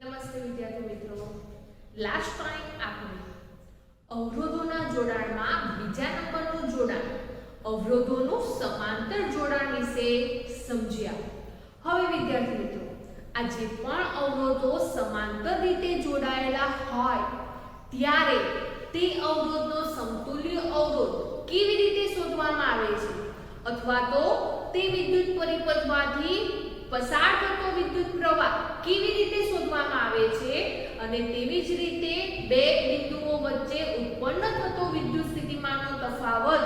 નમસ્તે વિદ્યાર્થી મિત્રો, લાસ્ટ ટાઈમ આપણે અવરોધોના જોડાણમાં બીજા નંબરનું જોડાણ અવરોધોનું સમાંતર જોડાણ વિશે સમજ્યા. હવે વિદ્યાર્થી મિત્રો, આ જે પણ અવરોધો સમાંતર રીતે જોડાયેલા હોય ત્યારે તે અવરોધનો સમતુલ્ય અવરોધ કેવી રીતે શોધવામાં આવે છે અથવા તો તે વિદ્યુત પરિપથમાંથી પસાર થતો વિદ્યુત પ્રવાહ કેવી રીતે શોધવામાં આવે છે અને તેવી જ રીતે બે બિંદુઓ વચ્ચે ઉત્પન્ન થતો વિદ્યુત સ્થિતિમાનનો તફાવત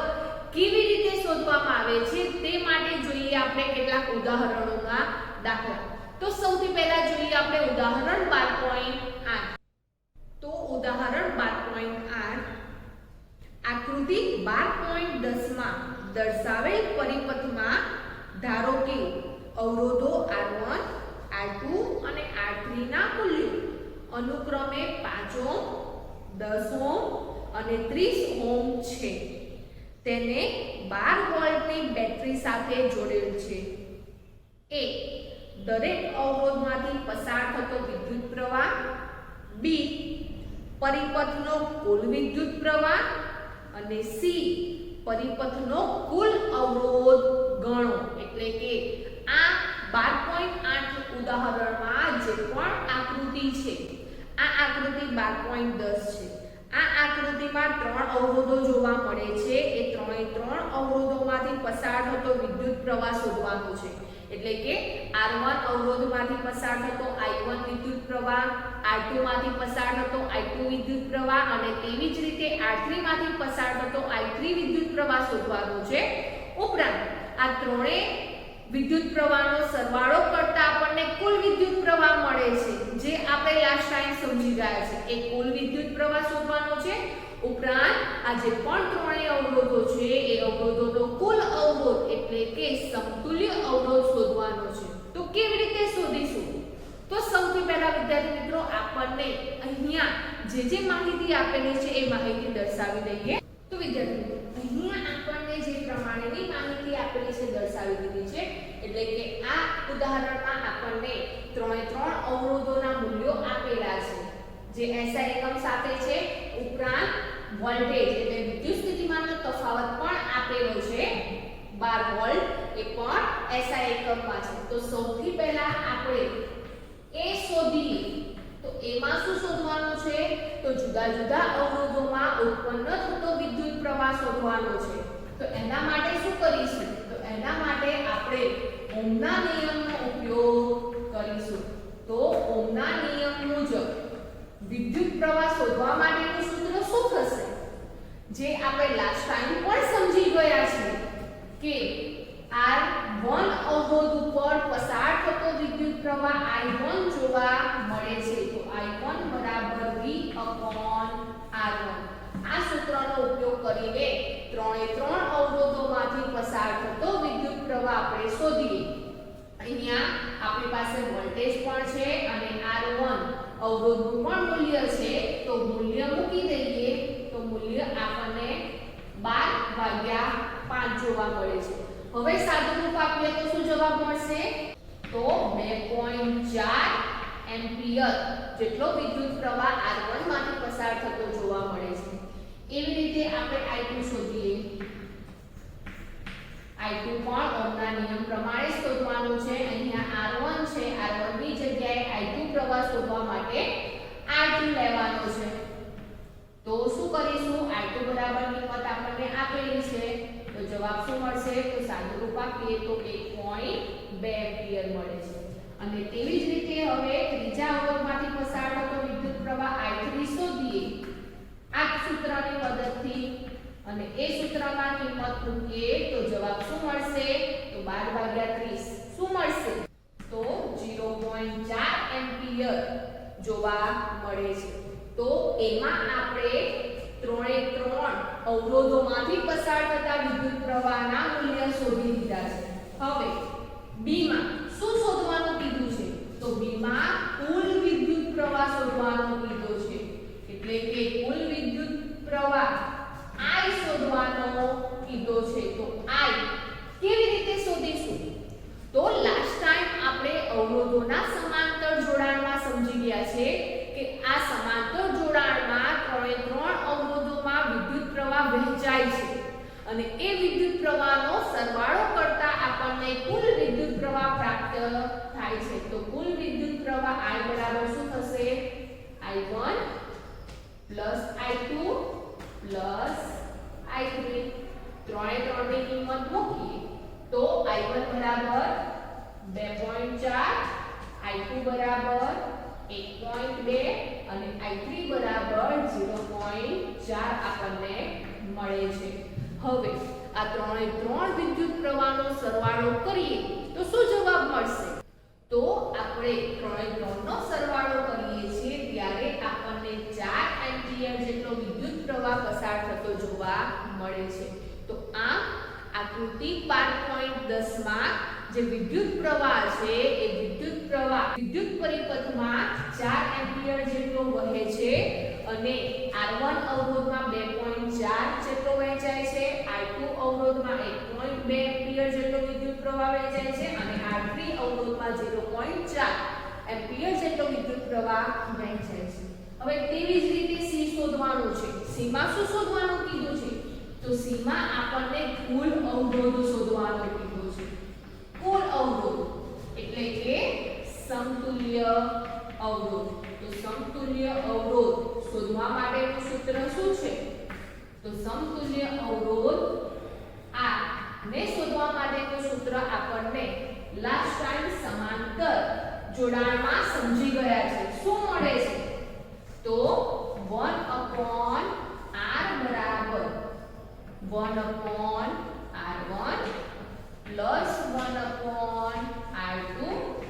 કેવી રીતે શોધવામાં આવે છે તે માટે જોઈએ આપણે કેટલાક ઉદાહરણોના દાખલા. તો સૌથી પહેલા જોઈએ આપણે ઉદાહરણ 12.8. તો ઉદાહરણ 12.8 આકૃતિ 12.10 માં દર્શાવેલ પરિપથમાં ધારો કે અવરોધો R1, R2 અને R3 ના મૂલ્યો અનુક્રમે 5 ઓહ્મ, 10 ઓહ્મ અને 30 ઓહ્મ છે. તેને 12 વોલ્ટની બેટરી સાથે જોડેલ છે. A. દરેક અવરોધમાંથી પસાર થતો વિદ્યુત પ્રવાહ. B. પરિપથનો કુલ વિદ્યુત પ્રવાહ અને C. પરિપથનો કુલ અવરોધ ગણો. એટલે કે આ 12.8 ઉદાહરણમાં જે પણ આકૃતિ છે, આ આકૃતિ 12.10 છે. આ આકૃતિમાં ત્રણ અવરોધો જોવા મળે છે. એ ત્રણ અવરોધોમાંથી પસાર થતો વિદ્યુત પ્રવાહ શોધવાનો છે. એટલે કે R1 અવરોધમાંથી પસાર થતો I1 વિદ્યુત પ્રવાહ, R2 માંથી પસાર થતો I2 વિદ્યુત પ્રવાહ અને તેવી જ રીતે R3 માંથી પસાર થતો I3 વિદ્યુત પ્રવાહ શોધવાનો છે. ઉપરાંત આ ત્રણેય વિદ્યુત પ્રવાહનો સરવાળો કરતા આપણને કુલ વિદ્યુત પ્રવાહ મળે છે, જે આપણે લાસ્ટ ટાઈમ સમજી ગયા છે. એ કુલ વિદ્યુત પ્રવાહ શોધવાનો છે. ઉપરાંત આ જે પણ ત્રણેય અવરોધો છે એ અવરોધોનો કુલ અવરોધ એટલે કે સમતુલ્ય અવરોધ શોધવાનો છે. તો કેવી રીતે શોધીશું? તો સૌથી પહેલા વિદ્યાર્થી મિત્રો આપણને અહીંયા જે માહિતી આપેલી છે એ માહિતી દર્શાવી દઈએ. તો વિદ્યાર્થી મિત્રો, અહીંયા આપણને જે પ્રમાણેની માહિતી આપેલી છે દર્શાવી દીધી છે. એટલે કે આ ઉદાહરણમાં આપણને ત્રણ અવરોધોના મૂલ્યો આપેલા છે, જે SI એકમ સાથે છે. ઉપરાંત વોલ્ટેજ એટલે વિદ્યુત સ્થિતિમાનનો તફાવત પણ આપેલો છે 12 વોલ્ટ, એ પણ SI એકમમાં છે. તો સૌથી પહેલા આપણે એ શોધીએ. તો એમાં શું શોધવાનું છે? તો જુદા જુદા અવરોધોમાં ઉત્પન્ન થતો વિદ્યુત પ્રવાહ શોધવાનો છે. તો એના માટે શું કરીશું? તો એના માટે આપણે ઓહ્મના નિયમનો ઉપયોગ કરીશું. તો ઓહ્મના નિયમ મુજબ વિદ્યુત પ્રવાહ શોધવા માટેનું સૂત્ર શું થશે? જે આપણે લાસ્ટ ટાઈમ પણ સમજી ગયા છે કે R1 અવરોધ ઉપર પસાર થતો વિદ્યુત પ્રવાહ I1 જોવા મળે છે. તો I1 બરાબર V/R1. આ સૂત્રનો ઉપયોગ કરીને ત્રણ અવરોધોમાંથી પસાર થતો વિદ્યુત પ્રવાહ આપણે શોધીએ. અહીંયા આપણી પાસે વોલ્ટેજ પણ છે અને R1 અવરોધનું પણ મૂલ્ય છે. તો મૂલ્ય મૂકી દઈએ તો મૂલ્ય આપણને 12/5 જોવા મળે છે. હવે સાદુરૂપ આપીએ તો શું જવાબ મળશે? તો 2.4 એમ્પિયર જેટલો વિદ્યુત પ્રવાહ R1 માંથી પસાર થતો જોવા મળે છે. એવી રીતે આપણે I2 શોધીએ. I2 પણ ઓહ્મના નિયમ પ્રમાણે શોધવાનું છે. અહીંયા R1 છે, R1 ની જગ્યાએ I2 પ્રવાહ શોધવા માટે R2 લેવાનો છે. તો શું કરીશું? I2 બરાબર કિંમત આપણને આપેલી છે. તો જવાબ શું મળશે? તો સાદુરૂપ આપીએ તો 1.2 એમ્પિયર મળે છે. અને તેવી જ રીતે હવે ત્રીજા અવરોધમાંથી પસાર થતો વિદ્યુત પ્રવાહ I3 શોધીએ આ સૂત્રની મદદથી. અને એ સૂત્રમાં કિંમત મૂકીએ તો જવાબ શું મળશે? તો 12/30 શું મળશે? તો 0.4 એમ્પિયર જોવા મળે છે. તો એમાં આપણે ત્રણ અવરોધોમાંથી પસાર થતા વિદ્યુત પ્રવાહના મૂલ્ય શોધી દીધા છે. હવે B માં શું શોધવાનું કીધું છે? તો B માં કુલ વિદ્યુત પ્રવાહ શોધવાનું કીધું છે. એટલે કે કુલ વિદ્યુત પ્રવાહ I શોધવાનો કીધો છે. તો I કેવી રીતે શોધીશું? તો લાસ્ટ ટાઈમ આપણે અવરોધોના સમાંતર જોડાણમાં સમજી ગયા વિદ્યુત પ્રવાહનો સરવાળો કરતા આપણને કુલ વિદ્યુત પ્રવાહ પ્રાપ્ત થાય છે. તો કુલ વિદ્યુત પ્રવાહ I બરાબર શું થશે? I1 I2 I3. ત્રણે ત્રણની કિંમત મૂકીએ તો I1 બરાબર 2.4, I2 બરાબર 1.2 અને I3 બરાબર 0.4 આપણને મળે છે. હવે આ ત્રણે ત્રણ વિદ્યુત પ્રવાહનો સરવાળો કરીએ તો શું જવાબ મળશે? તો આપણે ત્રણે ત્રણનો સરવાળો કરીએ છીએ ત્યારે આપણને 4 એમ્પિયર જેટલો વિદ્યુત પ્રવાહ પસાર થતો જોવા મળે છે. તો આ આકૃતિ 5.10 માં જે વિદ્યુત પ્રવાહ છે એ વિદ્યુત પ્રવાહ વિદ્યુત પરિપથમાં 4 એમ્પિયર જેટલો વહે છે અને R1 અવરોધમાં 2.4 જેટલો વહેંચાય છે, I2 અવરોધમાં 1.2 એમ્પિયર જેટલો વિદ્યુત પ્રવાહ વહેંચાય છે અને R3 અવરોધમાં 0.4 એમ્પિયર જેટલો વિદ્યુત પ્રવાહ વહેંચાય છે. હવે તેવી જ રીતે C શોધવાનું છે. C માં શું શોધવાનું કીધું છે? તો C માં આપણને કુલ અવરોધ શોધવાનો કીધું છે. કુલ અવરોધ એટલે કે સમતુલ્ય અવરોધ. તો સમતુલ્ય અવરોધ શોધવા માટેનું સૂત્ર શું છે? તો સમતુલ્ય અવરોધ R ને શોધવા માટેનું સૂત્ર આપણને લાસ્ટ ટાઈમ સમાંતર જોડાણમાં સમજી ગયા છે. શું મળે છે? તો 1/R બરાબર 1/R1 plus 1/R2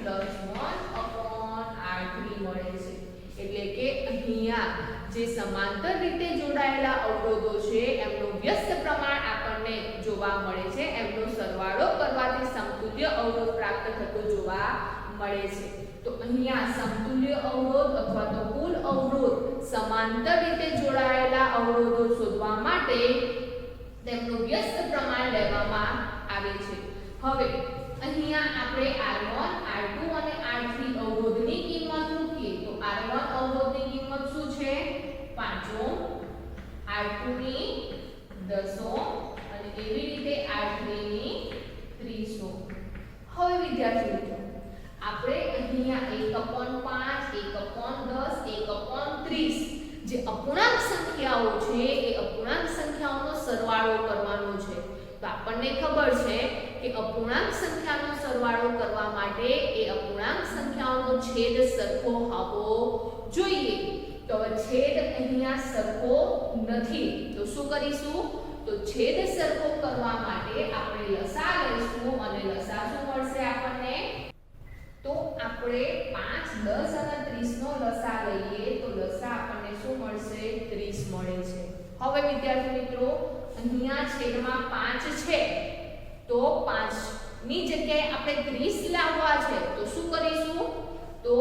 plus 1/R3 મળે છે. એટલે કે અહીંયા જે સમાંતર રીતે જોડાયેલા અવરોધો છે એમનું વ્યસ્ત પ્રમાણ આપણને જોવા મળે છે. એમનો સરવાળો કરવાથી સમતુલ્ય અવરોધ પ્રાપ્ત થતો જોવા મળે છે. તો અહીંયા સમતુલ્ય અવરોધ અથવા તો કુલ અવરોધ સમાંતર રીતે જોડાયેલા અવરોધો શોધવા માટે તેમનું વ્યસ્ત પ્રમાણ લેવામાં આવે છે. હવે અહીંયા આપણે R1, R2 અને R3 અવરોધની કિંમત મૂકીએ તો R1 અવરોધની કિંમત શું છે? 5 ઓહ્મ, R2 ની 10 ઓહ્મ અને એવી રીતે R3 ની 30 ઓહ્મ. હવે વિદ્યાર્થી મિત્રો આપણે અહીંયા 1/5, 1/10, 1/30 જે અપૂર્ણાંક સંખ્યાઓ છે એ અપૂર્ણાંક સંખ્યાઓનો સરવાળો કરવાનો છે. તો આપણને ખબર છે કે અપૂર્ણાંક સંખ્યાનો સરવાળો કરવા માટે એ અપૂર્ણાંક સંખ્યાઓનો છેદ સરખો હોવો જોઈએ. તો છેદ અહીંયા સરખો નથી તો શું કરીશું? તો છેદ સરખો કરવા માટે આપણે લસા લઈશું અને લસા શું મળશે આપણને? તો આપણે 5, 10 અને 30 નો લસા લઈએ તો લસા આપણને શું મળશે? 30 મળે છે. હવે વિદ્યાર્થી મિત્રો અહીંયા છેદમાં 5 છે તો 5 ની જગ્યાએ આપણે 30 લાવવા છે તો શું કરીશું? તો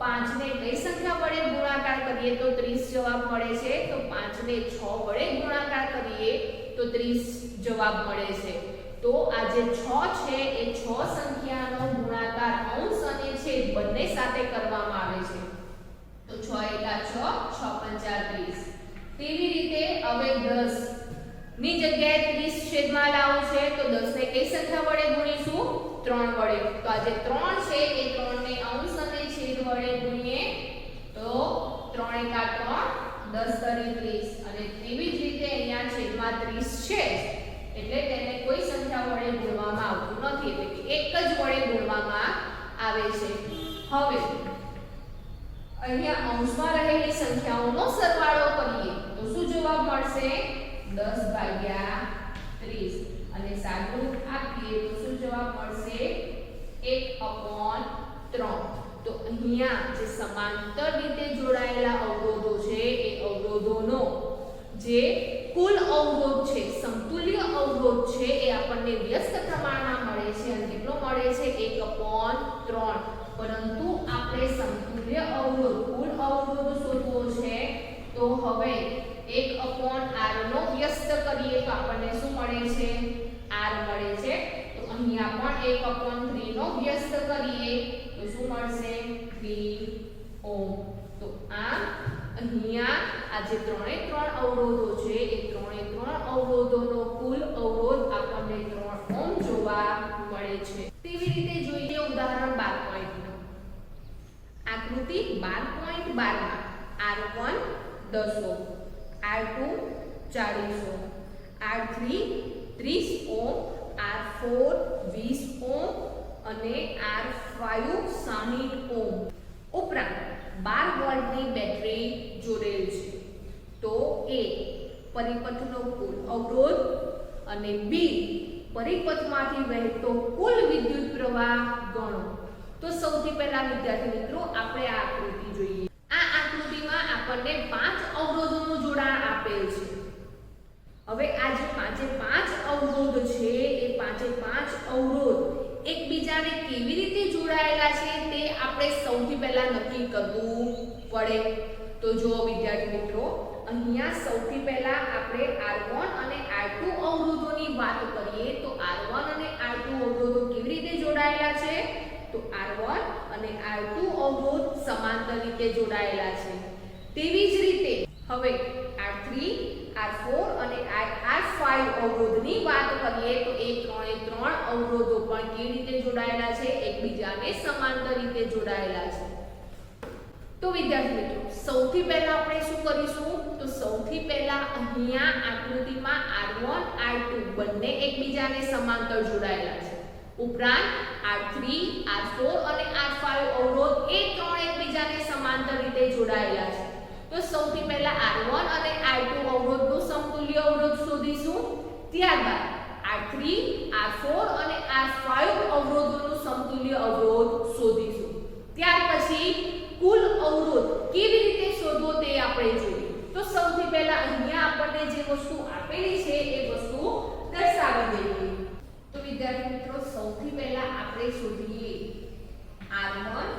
5 ને કઈ સંખ્યા વડે ગુણાકાર કરીએ તો 30 જવાબ મળે છે? તો 5 ને 6 વડે ગુણાકાર કરીએ તો 30 જવાબ મળે છે. તો આ જે 6 છે એ 6 સંખ્યાનો ગુણાકાર અંશ અને છેદ બંને સાથે કરવામાં આવે છે. તો 6 × 6 = 6 × 30. તેવી રીતે હવે 10 ની જગ્યાએ 30 છેદમાં લાવવું છે તો 10 ને કઈ સંખ્યા વડે ગુણીશું? 3 વડે. તો આ જે 3 છે એ 3 ને અંશ અને છેદ વડે ગુણીએ તો 3 × 3 10 × 30 અને તેવી જ રીતે અહીંયા છેદમાં 30 છે એટલે તેને કોઈ સંખ્યા વડે ગુણવામાં આવતું નથી એટલે કે એક જ વડે ગુણવામાં આવે છે. હવે અહીંયા અંશમાં રહેલી સંખ્યાઓનો સરવાળો કરીએ તો શું જવાબ મળશે? 10/30 અને સાદુરૂપ આપીએ તો શું જવાબ મળશે? 1/3. તો અહીંયા જે સમાંતર રીતે જોડાયેલા અવરોધો છે એ અવરોધોનો જે કુલ અવરોધ છે સમતુલ્ય અવરોધ છે એ આપણને વ્યસ્ત પ્રમાણમાં મળે છે અને કેટલો મળે છે? 1/3. પરંતુ આપણે સમતુલ્ય અવરોધ કુલ અવરોધ શોધવો છે તો હવે 1/r નો વ્યસ્ત કરીએ તો આપણને શું મળે છે? r મળે છે. તો અહીંયા પણ 1/3 નો વ્યસ્ત કરીએ તો શું મળશે? 3 ઓહ્મ. તો આ અહીંયા આ જે ત્રણે ત્રણ અવરોધો છે એ ત્રણે અને 3 અવરોધોનો કુલ અવરોધ આપણને 3 ઓહ્મ જોવા મળે છે. તેવી રીતે જોઈએ ઉદાહરણ 12.9. આકૃતિ 12.12 માં R1 10 ohm, R2 40 ohm, R3 30 ohm, R4 20 ohm અને R5 60 ઓહ્મ ઉપરાંત 12 વોલ્ટની બેટરી જોડેલ છે. તો A પરિપથનો કુલ અવરોધ અને B પરિપથમાંથી વહેતો કુલ વિદ્યુત પ્રવાહ ગણો. તો સૌથી પહેલા વિદ્યાર્થી મિત્રો આપણે આ આકૃતિ જોઈએ. આ આકૃતિમાં આપણને 5 અવરોધોનું જોડાણ આપેલ છે. હવે આ જે 5 અવરોધ છે એ 5 અવરોધ એકબીજાને કેવી રીતે જોડાયેલા છે તે આપણે સૌથી પહેલા નક્કી કરવું પડે. તો જો વિદ્યાર્થી મિત્રો અહીંયા સૌથી પહેલા આપણે R1 અને R2 અવરોધોની વાત કરીએ તો R1 અને R2 અવરોધો કેવી રીતે જોડાયેલા છે? તો R1 અને R2 અવરોધ સમાંતર રીતે જોડાયેલા છે. તેવી જ રીતે હવે R3, R4 અને R5 અવરોધની વાત કરીએ તો એ ત્રણે અવરોધો પણ કેવી રીતે જોડાયેલા છે? એકબીજાને સમાંતર રીતે જોડાયેલા છે. તો વિદ્યાર્થી મિત્રો સૌથી પહેલા આપણે શું કરીશું? તો સૌથી પહેલા અહીંયા આકૃતિમાં R1 R2 બંને એકબીજાને સમાંતર જોડાયેલા છે. ઉપરાંત R3 R4 અને R5 અવરોધ એ ત્રણ એકબીજાને સમાંતર રીતે જોડાયેલા છે. તો સૌથી પહેલા R1 અને R2 અવરોધનું સમતુલ્ય અવરોધ શોધીશું. ત્યારબાદ R3 R4 અને R5 અવરોધોનું સમતુલ્ય અવરોધ શોધીશું. ત્યાર પછી કુલ અવરોધ કેવી રીતે શોધવો તે આપણે જોઈએ. તો સૌથી પહેલા અહીંયા આપણને જે વસ્તુ આપેલી છે એ વસ્તુ દર્શાવી દઈએ. તો વિદ્યાર્થી મિત્રો સૌથી પહેલા આપણે શોધીએ R1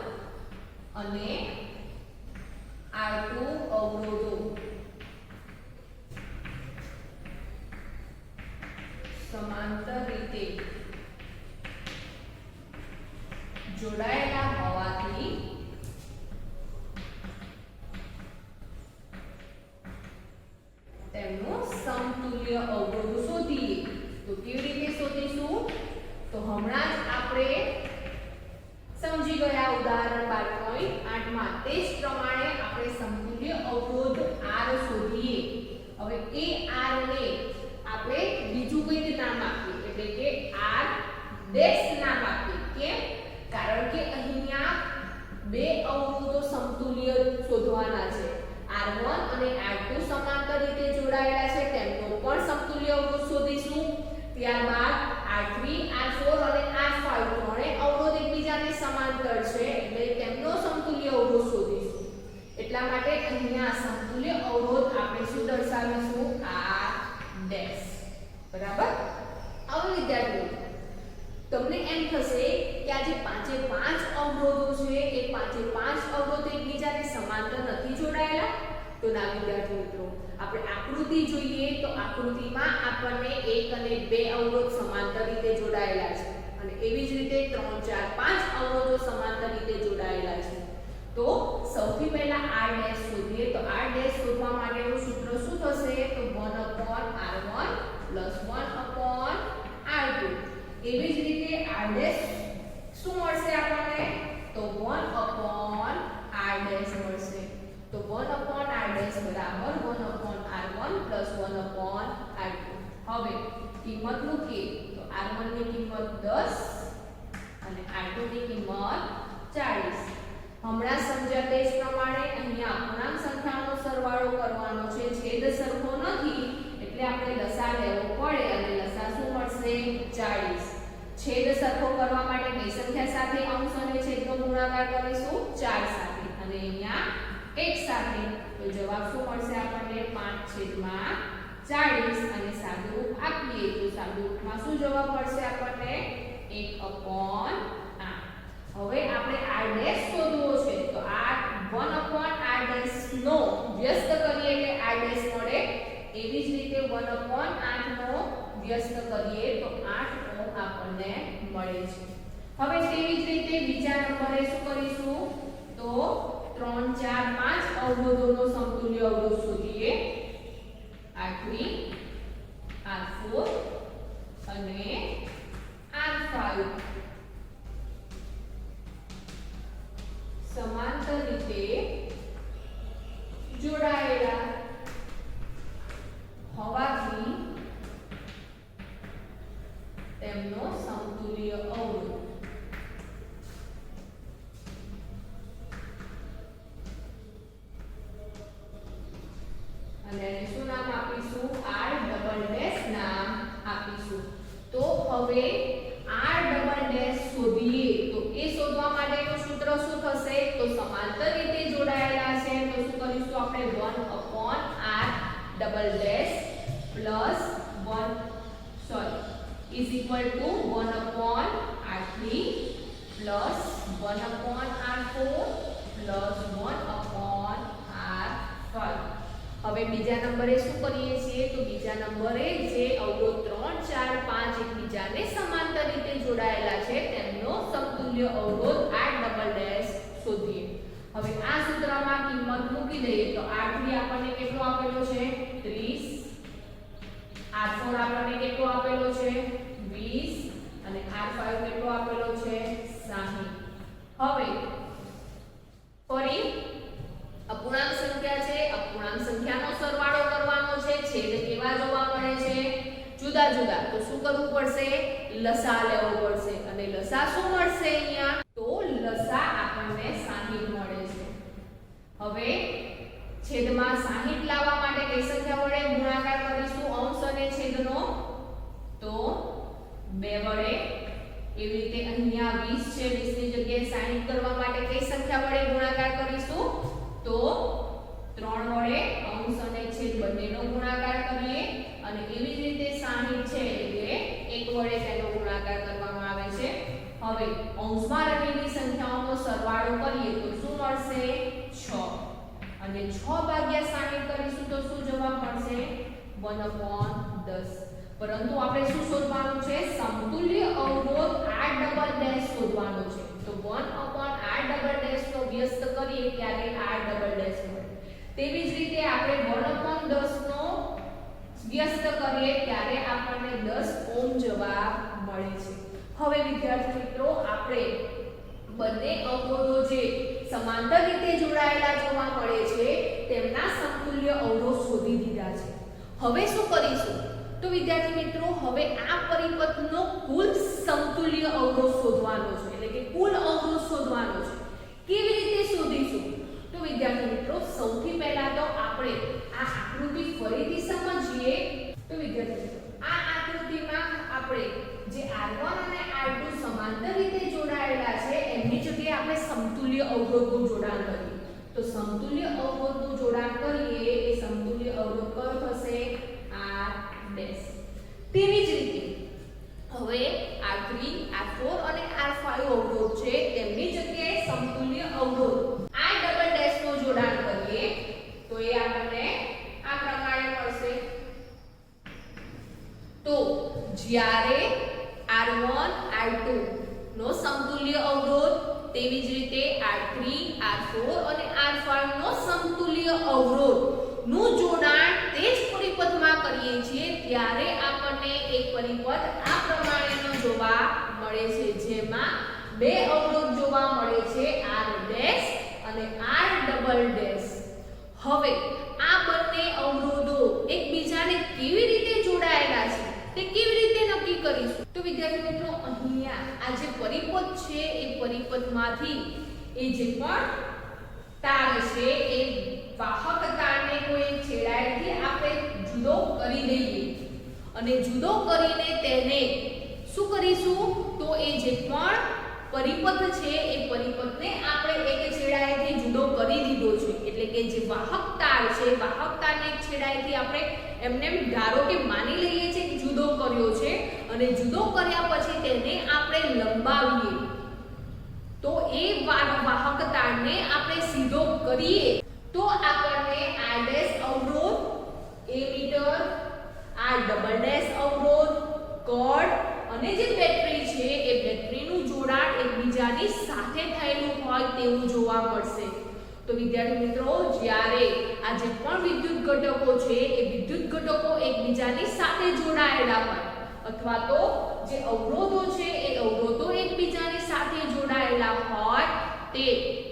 અને R2 અવરોધો સમાંતર રીતે જોડાયેલા હોવાથી તેમનો સમતુલ્ય અવરોધ શોધીએ. તો કેવી રીતે શોધીશું? તો હમણાં જ આપણે સમજી ગયા ઉદાહરણ 12.8 માં તે જ પ્રમાણે આપણે સમતુલ્ય અવરોધ R શોધીએ. હવે એ R ને આપણે બીજું કંઈક નામ આપીએ એટલે કે R ડેશ નામ આપીએ. કેમ? કારણ કે અહીંયા બે અવરોધો સમતુલ્ય શોધવાના છે. R1 અને R2 સમાંતર રીતે જોડાયેલા છે તેમનો પણ સમતુલ્ય અવરોધ શોધીશું. ત્યારબાદ R3 R4 અને R5 ત્રણે અવરોધ એકબીજાને સમાંતર છે એટલે તેમનો સમતુલ્ય અવરોધ શોધીશું. એટલા માટે અહીંયા સમતુલ્ય અવરોધ આપણે શું દર્શાવીશું? R dash. બરાબર? હવે વિદ્યાર્થીઓ તમને એમ થશે કે આ જે 5 અવરોધો છે એ 5 અવરોધ એકબીજાને સમાંતર નથી જોડાયેલા. તો ના વિદ્યાર્થી મિત્રો આપણે આકૃતિ જોઈએ તો આકૃતિમાં આપણને 1 અને 2 અવરોધ સમાંતર રીતે જોડાયેલા છે અને એવી જ રીતે 3 4 5 અવરોધો સમાંતર રીતે જોડાયેલા છે. તો સૌથી પહેલા R ડેશ શોધીએ. તો R ડેશ શોધવા માટેનું સૂત્ર શું થશે? તો 1/R1 1/R2. એવી જ રીતે R ડેશ શું મળશે આપણને? તો 1/R ડેશ મળશે. તો 1/R ડેશ બરાબર 1/R1 1/R2. હવે કિંમત મૂકીએ તો R1 ની કિંમત 10 અને R2 ની કિંમત 40. હમણાં સમજ્યા તે જ પ્રમાણે અહીંયા અપૂર્ણાંક સંખ્યાનો સરવાળો કરવાનો છે. છેદ સરખો નથી એટલે આપણે લસા લેવો પડે અને લસા શું મળશે? 40. છેદ સરખો કરવા માટે કઈ સંખ્યા સાથે અંશ અને છેદનો ગુણાકાર કરીશું? 4 સાથે અને અહીંયા 1 સાથે. તો જવાબ શું મળશે આપણને? 5/40 અને સાદુરૂપ આપીએ તો સાદુરૂપમાં શું જવાબ મળશે આપણને? 1/8. હવે આપણે R ડેશ શોધવો છે તો આ 1/R ડેશ નો વ્યસ્ત કરીએ એટલે R ડેશ મળે. એવી જ રીતે 1/8 નો વ્યસ્ત કરીએ તો 8 ઓહ્મ આપણને મળે છે. હવે તેવી જ રીતે બીજા નંબરે શું કરીશું? તો 3 4 5 અવરોધોનો સમતુલ્ય અવરોધ શોધીએ. R3 R4 અને R5 સમાંતર રીતે જોડાયેલા હોવાથી તેમનો સમતુલ્ય અવરોધ અને એને શું નામ આપીશું? R ડબલ ડેશ નામ આપીશું. તો હવે R ડબલ ડેશ શોધીએ તો એ શોધવા માટેનું સૂત્ર શું થશે? તો સમાંતર રીતે જોડાયેલા છે તો શું કરીશું આપણે? 1/r double dash plus 1/1/r3 plus 1/r4 plus 1/r5. હવે બીજા નંબરે શું કરીએ છીએ? તો બીજા નંબરે જે અવરોધ 3 4 5 એકબીજાને સમાંતર રીતે જોડાયેલા છે તેમનો સમતુલ્ય અવરોધ R ડબલ ડેશ શોધીએ. હવે આ સૂત્રમાં કિંમત મૂકી દઈએ તો R3 આપણને કેટલો આપેલો છે? 30. R4 આપણને કેટલો આપેલો છે? 20 અને R5 કેટલો આપેલો છે? 60. હવે ફરી અપૂર્ણાંક સંખ્યા છે, અપૂર્ણાંક સંખ્યાનો સરવાળો કરવાનો છે. છેદ કેવા જોવા મળે છે? જુદા જુદા. તો શું કરવું પડશે? લસા લેવો પડશે. અને લસા શું મળશે અહીંયા? તો લસા આપણને 60 મળે છે. હવે છેદમાં 60 લાવવા માટે કઈ સંખ્યા વડે ગુણાકાર કરીશું? અંશ અને છેદનો. તો 2 વડે. એવી રીતે અહીંયા 20 છે, 20 ની જગ્યાએ 60 કરવા માટે કઈ સંખ્યા વડે ગુણાકાર કરીશું? તો 3 વડે અંશ અને છેદ બંનેનો ગુણાકાર કરીએ અને એવી જ રીતે 60 છે એટલે 1 વડે તેનો ગુણાકાર કરવામાં આવે છે. હવે અંશમાં રહેલી સંખ્યાઓનો સરવાળો કરીએ તો શું મળશે? 6 અને 6 ભાગ્યા 60 કરીશું તો શું જવાબ મળશે? 1/10. પરંતુ આપણે શું શોધવાનું છે? સમતુલ્ય અવરોધ R ડબલ ડેશ શોધવાનો છે. તો 1/r ડબલ ડેશ નો વ્યસ્ત કરીએ ત્યારે R ડબલ ડેશ મળે. તેવી જ રીતે આપણે 1/10 નો વ્યસ્ત કરીએ ત્યારે આપણને 10 ઓહ્મ જવાબ મળે છે. હવે વિદ્યાર્થી મિત્રો આપણે બંને અવરોધો જે સમાંતર રીતે જોડાયેલા જોવા મળે છે તેમના સમતુલ્ય અવરોધ શોધી દીધા છે. હવે શું કરીશું? તો વિદ્યાર્થી મિત્રો હવે આ પરિપથનો કુલ સમતુલ્ય અવરોધ શોધવાનો છે, એટલે કે કુલ અવરોધ શોધવાનો છે. કેવી રીતે શોધીશું? તો વિદ્યાર્થી મિત્રો સૌથી પહેલા તો આપણે આ આકૃતિ ફરીથી સમજીએ. તો વિદ્યાર્થી મિત્રો આ આકૃતિમાં આપણે જે R1 અને R2 સમાંતર રીતે જોડાયેલા છે એમની જગ્યાએ આપણે સમતુલ્ય અવરોધનું જોડાણ કરીએ. તો સમતુલ્ય અવરોધનું જોડાણ કરીએ એ સમતુલ્ય અવરોધ કયો થશે? R dash. તેવી જ રીતે હવે R3, R4 અને R5 અવરોધ છે તેમની જગ્યાએ સમતુલ્ય અવરોધ R ડબલ ડેશ નું જોડાણ કરીએ તો એ આપણને આ પ્રમાણે મળશે. તો જ્યારે R1, R2 નો સમતુલ્ય અવરોધ તેવી જ રીતે R3, R4 અને R5 નો સમતુલ્ય અવરોધ નું જોડાણ તે જ પરિપથમાં કરીએ છીએ ત્યારે આપણને એક પરિપથ આ પ્રમાણેનો જોવા મળે છે જેમાં બે અવરોધ જોવા મળે છે R ડેશ અને R ડબલ ડેશ. હવે આ બંને અવરોધો એકબીજાને કેવી રીતે જોડાયેલા છે તે કેવી રીતે નક્કી કરીશું? તો વિદ્યાર્થી મિત્રો અહીંયા આ જે પરિપથ છે એ પરિપથમાંથી એ જે પણ તાર છે એ વાહક તારને કોઈ છેડાએથી આપણે જુદો કરી દઈએ અને જુદો કરીને તેને શું કરીશું? તો એ જે પણ પરિપથ છે એ પરિપથને આપણે એક છેડાએથી જુદો કરી દીધો છે. એટલે કે જે વાહક તાર છે વાહક તારને એક છેડાએથી આપણે એમને ધારો કે માની લઈએ છીએ કે જુદો કર્યો છે અને જુદો કર્યા પછી તેને આપણે લંબાવીએ તો એ વાહક તારને આપણે સીધો કરીએ તો આપણને R ડેશ અવરોધ a metre, R double dash અવરોધ, કડ અને જે બેટરી છે એ બેટરીનું જોડાણ એકબીજાની સાથે થયેલું હોય તેવું જોવા મળશે. તો વિદ્યાર્થી મિત્રો, જ્યારે આ જે પણ વિદ્યુત ઘટકો છે એ વિદ્યુત ઘટકો એકબીજાની સાથે જોડાયેલા હોય અથવા તો જે અવરોધો છે એ અવરોધો એકબીજાની સાથે જોડાયેલા હોય તે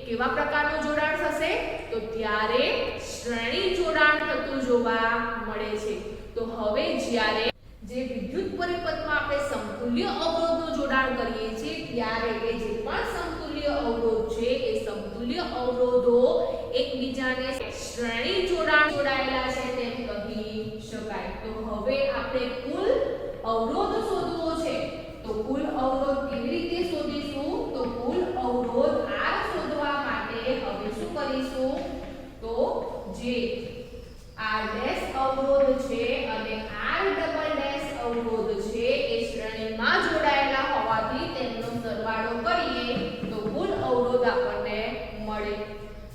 કેવા પ્રકારનું જોડાણ થશે? તો ત્યારે શ્રેણી જોડાણ થતું જોવા મળે છે. તો હવે જ્યારે જે વિદ્યુત પરિપથમાં આપણે સમતુલ્ય અવરોધનું જોડાણ કરીએ છીએ ત્યારે એ જે પણ સમતુલ્ય અવરોધ છે એ સમતુલ્ય અવરોધો એકબીજાને શ્રેણી જોડાણ જોડાયેલા છે તેમ કહી શકાય. તો હવે આપણે કુલ અવરોધ શોધવો છે. તો કુલ અવરોધ કેવી રીતે શોધીશું? તો કુલ અવરોધ R શોધવા માટે હવે શું કરીશું? તો જે R' અવરોધ છે અને R" અવરોધ છે એ શ્રેણીમાં જોડાયેલા હોવાથી તેમનો સરવાળો કરીએ તો કુલ અવરોધ આપણને મળે.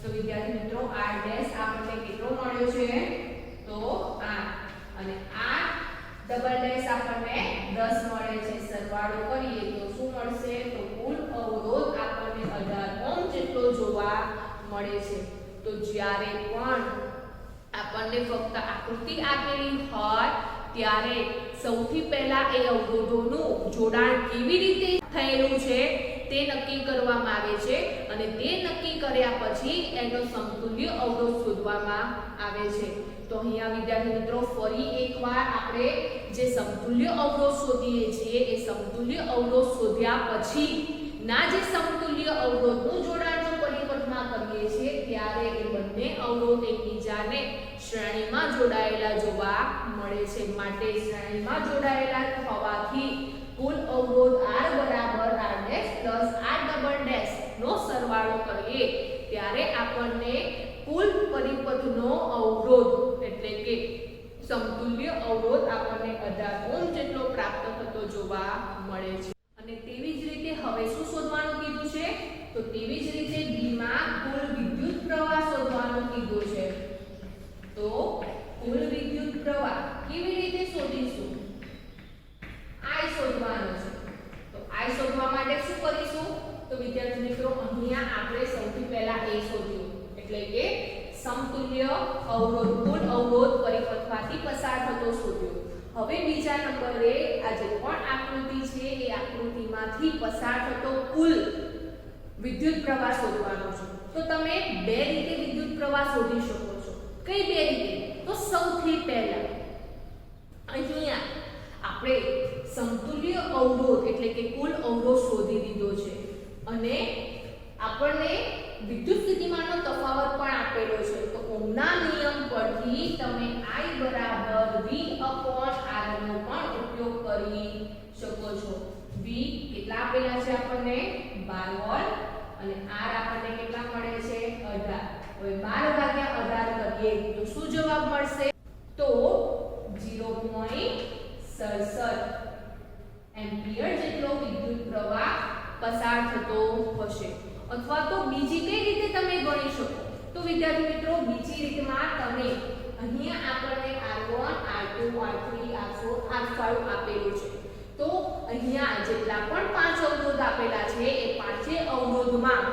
તો વિદ્યાર્થી મિત્રો, R' આપણને કેટલો મળ્યો છે? તો 8 અને R" આપણને 10 મળે છે. સરવાળો કરીએ તો શું મળશે? તો કુલ અવરોધ આપણને 18 ઓહ્મ જેટલો જોવા મળે છે. તો જ્યારે પણ આપણને ફક્ત આકૃતિ આપેલી હોય ત્યારે સૌથી પહેલા એ અવરોધોનું જોડાણ કેવી રીતે થયેલું છે તે નક્કી કરવામાં આવે છે અને તે નક્કી કર્યા પછી એનો સમતુલ્ય અવરોધ શોધવામાં આવે છે. તો અહીંયા વિદ્યાર્થી મિત્રો, ફરી એકવાર આપણે જે સમતુલ્ય અવરોધ શોધીએ છીએ એ સમતુલ્ય અવરોધ શોધ્યા પછી ના જે સમતુલ્ય અવરોધનું જોડાણનું પરિપથમાં કરીએ છીએ ત્યારે એ બંને અવરોધ એકબીજાને શ્રેણીમાં જોડાયેલા જોવા મળે છે. માટે શ્રેણીમાં જોડાયેલા હોવાથી કુલ અવરોધ R બરાબર R' નો સરવાળો કરીએ ત્યારે આપણને કુલ પરિપથનો અવરોધ એટલે કે સમતુલ્ય અવરોધ આપણને 18 ઓહ્મ જેટલો પ્રાપ્ત થતો જોવા મળે છે. અને તેવી જ રીતે હવે શું શોધવાનું કીધું છે? તો તેવી જ રીતે B માં કુલ વિદ્યુત પ્રવાહ શોધવાનું કીધું છે. તો કુલ વિદ્યુત પ્રવાહ કેવી રીતે શોધીશું? I શોધવાનો છે. તો I શોધવા માટે શું કરીશું? તો વિદ્યાર્થી મિત્રો, અહીંયા આપણે સૌથી પહેલા A શોધ્યું એટલે કે સમતુલ્ય અવરોધ, કુલ અવરોધ પરિપથમાંથી પસાર થતો શોધ્યો. હવે બીજા નંબરે આ જે પણ આકૃતિ છે એ આકૃતિમાંથી પસાર થતો કુલ વિદ્યુત પ્રવાહ શોધવાનો છે. તો તમે બે રીતે વિદ્યુત પ્રવાહ શોધી શકો છો. કઈ બે રીતે? તો સૌથી પહેલા અહીંયા આપણે સમતુલ્ય અવરોધ એટલે કે કુલ અવરોધ શોધી દીધો છે અને આપણને વિદ્યુત સ્થિતિમાનનો તફાવત પણ આપેલો છે. તો ઓહ્મના નિયમ પરથી તમે I બરાબર V/R નો પણ ઉપયોગ કરી શકો છો. V કેટલા આપેલા છે આપણને? 12 વોલ્ટ અને R આપણને કેટલા મળે છે? 18. હવે 12 ભાગ્યા 18 કરીએ તો શું જવાબ મળશે? તો 0.67 એમ્પિયર જેટલો વિદ્યુત પ્રવાહ પસાર થતો હશે. અથવા તો બીજી કઈ રીતે તમે ગણી શકો? તો વિદ્યાર્થી મિત્રો, બીજી રીતમાં તમે અહીંયા આપણને R1 R2 R3 R4 R5 આપેલું છે. તો અહીંયા જેટલા પણ 5 અવરોધ આપેલા છે એ પાંચે અવરોધમાં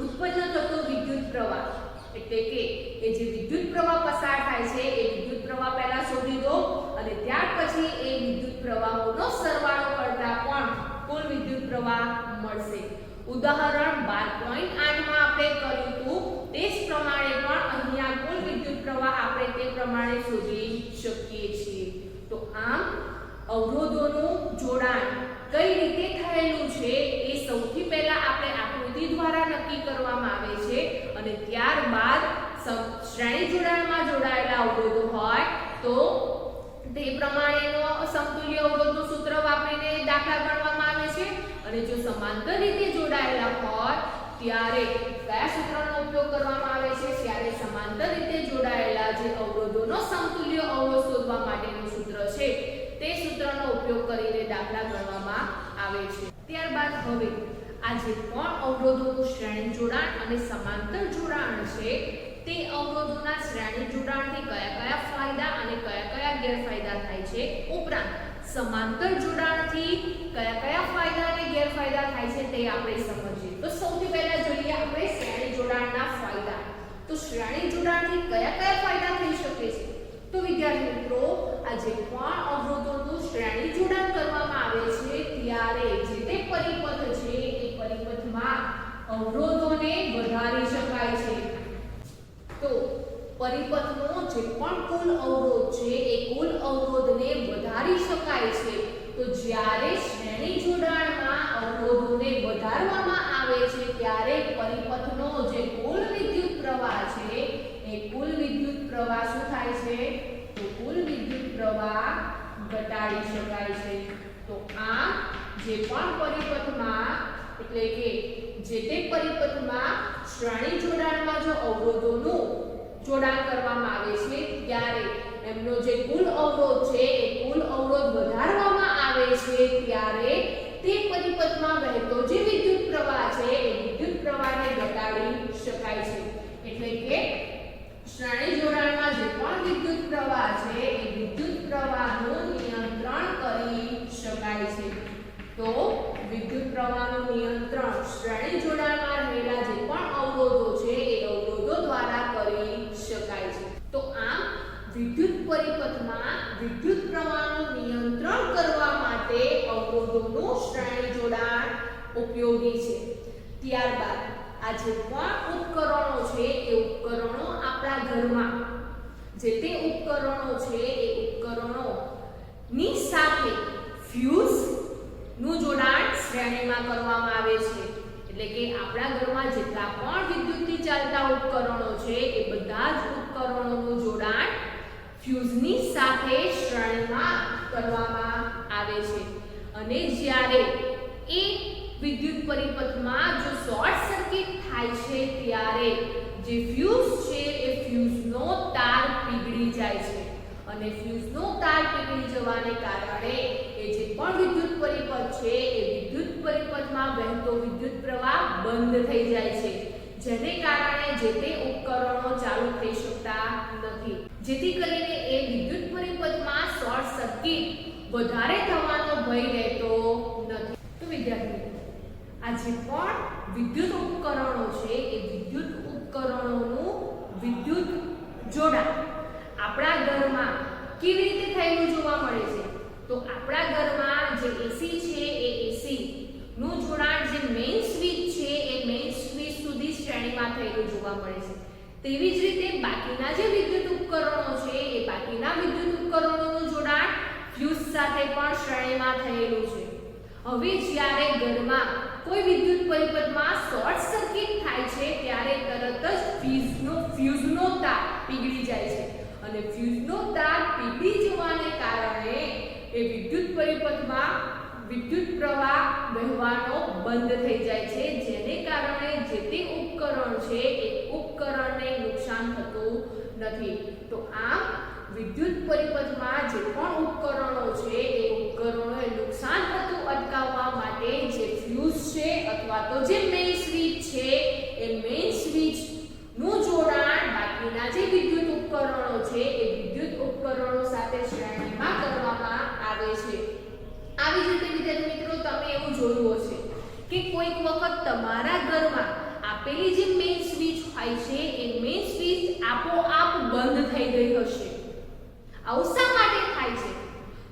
ઉત્પન્ન થતો વિદ્યુત પ્રવાહ એટલે કે એ જે વિદ્યુત પ્રવાહ પસાર થાય છે એ વિદ્યુત પ્રવાહ પહેલા શોધી દો અને ત્યાર પછી એ વિદ્યુત પ્રવાહોનો સરવાળો કરતા પણ કુલ વિદ્યુત પ્રવાહ મળશે. ઉદાહરણ 12.8 માં આપણે કર્યું હતું તે જ પ્રમાણે પણ અહીંયા કુલ વિદ્યુત પ્રવાહ આપણે તે પ્રમાણે શોધી શકીએ છીએ. તો આમ અવરોધોનું જોડાણ કઈ રીતે થયેલું છે એ સૌથી પહેલા આપણે આકૃતિ દ્વારા નક્કી કરવામાં આવે છે અને ત્યારબાદ શ્રેણી જોડાણમાં જોડાયેલા અવરોધો હોય તો તે પ્રમાણેનો સમતુલ્ય અવરોધનું સૂત્ર વાપરીને દાખલા ગણવામાં આવે છે અને જો સમાંતર રીતે જોડાયેલા હોય ત્યારે કયા સૂત્રનો ઉપયોગ કરવામાં આવે છે? ત્યારે સમાંતર રીતે જોડાયેલા જે અવરોધોનો સમતુલ્ય અવરોધ શોધવા માટેનું સૂત્ર છે તે સૂત્રનો ઉપયોગ કરીને દાખલા ગણવામાં આવે છે. ત્યારબાદ હવે આ જે પણ અવરોધોનું શ્રેણી જોડાણ અને સમાંતર જોડાણ છે તે અવરોધોના શ્રેણી જોડાણથી કયા કયા ફાયદા અને કયા કયા ગેરફાયદા થાય છે, ઉપરાંત સમાંતર જોડાણથી કયા કયા ફાયદા અને ગેરફાયદા થાય છે તે આપણે સમજીએ. તો સૌથી પહેલા જોઈએ આપણે શ્રેણી જોડાણના ફાયદા. તો શ્રેણી જોડાણથી કયા કયા ફાયદા થઈ શકે છે? તો વિદ્યાર્થી મિત્રો, આ જે પણ અવરોધોનું શ્રેણી જોડાણ કરવામાં આવે છે ત્યારે જે તે પરિપથ છે એ પરિપથમાં અવરોધોને વધારી શકાય છે. તો પરિપથનો જે પણ કુલ અવરોધ છે એ કુલ અવરોધને વધારી શકાય છે. તો જ્યારે શ્રેણી જોડાણમાં અવરોધોને વધારવામાં આવે છે ત્યારે પરિપથનો જે કુલ વિદ્યુત પ્રવાહ છે એ કુલ વિદ્યુત પ્રવાહ શું થાય છે? તો કુલ વિદ્યુત પ્રવાહ ઘટાડી શકાય છે. તો આ જે પણ પરિપથમાં એટલે કે જે તે પરિપથમાં શ્રેણી જોડાણમાં જો અવરોધોનું જોડાણ કરવામાં આવે છે ત્યારે એમનો જે કુલ અવરોધ છે એ કુલ અવરોધ વધારવામાં આવે છે ત્યારે તે પરિપથમાં વહેતો જે વિદ્યુત પ્રવાહ છે એ વિદ્યુત પ્રવાહને ઘટાડી શકાય છે. એટલે કે શ્રેણી જોડાણમાં જે પણ વિદ્યુત પ્રવાહ છે એ વિદ્યુત પ્રવાહનું નિયંત્રણ કરી શકાય છે. તો વિદ્યુત પ્રવાહનું નિયંત્રણ શ્રેણી જોડાણમાં રહેલા જે પણ અવરોધો છે એ અવરોધો દ્વારા કરી શકાય છે. તો આમ વિદ્યુત પરિપથમાં વિદ્યુત પ્રવાહનું નિયંત્રણ કરવા માટે અવરોધોનું શ્રેણી જોડાણ ઉપયોગી છે. ત્યારબાદ આ જે પણ ઉપકરણો છે એ ઉપકરણો આપણા ઘરમાં જે તે ઉપકરણો છે એ ઉપકરણોની સાથે ફ્યુઝ નું જોડાણ શ્રેણીમાં કરવામાં આવે છે. એટલે કે આપણા ઘરમાં જેટલા પણ વિદ્યુતથી ચાલતા ઉપકરણો છે એ બધા જ ઉપકરણોનું જોડાણ ફ્યુઝની સાથે શ્રેણીમાં કરવામાં આવે છે. અને જ્યારે એ વિદ્યુત પરિપથમાં જો શોર્ટ સર્કિટ થાય છે ત્યારે જે ફ્યુઝ છે એ ફ્યુઝનો તાર પીગળી જાય છે. અને ફ્યુઝનો તાર પીગળી જવાને કારણે એ જે પણ વિદ્યુત પરિપથ છે એ વિદ્યુત પરિપથમાં વહેતો વિદ્યુત પ્રવાહ બંધ થઈ જાય છે. જેને કારણે જે તે ઉપકરણો ચાલુ થઈ શકતા નથી. જેથી કરીને એ વિદ્યુત પરિપથમાં શોર્ટ સર્કિટ વધારે થવાનો ભય રહેતો નથી. તો વિદ્યાર્થીઓ, આ જે પણ વિદ્યુત ઉપકરણો છે એ વિદ્યુત ઉપકરણોનું વિદ્યુત જોડાણ આપણા ઘરમાં કેવી રીતે થયેલું જોવા મળે છે? તો આપણા ઘરમાં જે એસી છે એ એસી નું જોડાણ જે મેઇન સ્વિચ છે એ મેઇન સ્વિચ સુધી શ્રેણીમાં થયેલું જોવા મળે છે. તેવી જ રીતે બાકીના જે વિદ્યુત ઉપકરણો છે એ બાકીના વિદ્યુત ઉપકરણોનું જોડાણ ફ્યુઝ સાથે પણ શ્રેણીમાં થયેલું છે. હવે જ્યારે ઘરમાં કોઈ વિદ્યુત પરિપથમાં શોર્ટ સર્કિટ થાય છે ત્યારે તરત જ ફ્યુઝનો તાર પીગળી જાય છે. અને ફ્યુઝનો તાર પીગળી જવાને કારણે એ વિદ્યુત પરિપથમાં વિદ્યુત પ્રવાહ વહેવાનો બંધ થઈ જાય છે. જેને કારણે જે તે ઉપકરણ છે એ ઉપકરણને નુકસાન થતું નથી. તો આમ વિદ્યુત પરિપથમાં જે પણ ઉપકરણો છે એ ઉપકરણોને નુકસાન થતું અટકાવવા માટે જે ફ્યુઝ છે અથવા તો જે મેઇન સ્વિચ છે એ મેઇન સ્વિચ નું જોડાણ બાકીના જે વિદ્યુત ઉપકરણો છે એ વિદ્યુત ઉપકરણો સાથે શ્રેણીમાં કરવામાં આવે છે. આવી જ રીતે વિદ્યાર્થી મિત્રો, તમે એવું જોયું હશે કે કોઈક વખત તમારા ઘરમાં આપેલી જે મેઇન સ્વિચ હોય છે એ મેઇન સ્વિચ આપોઆપ બંધ થઈ ગઈ હશે. આવું શા માટે થાય છે?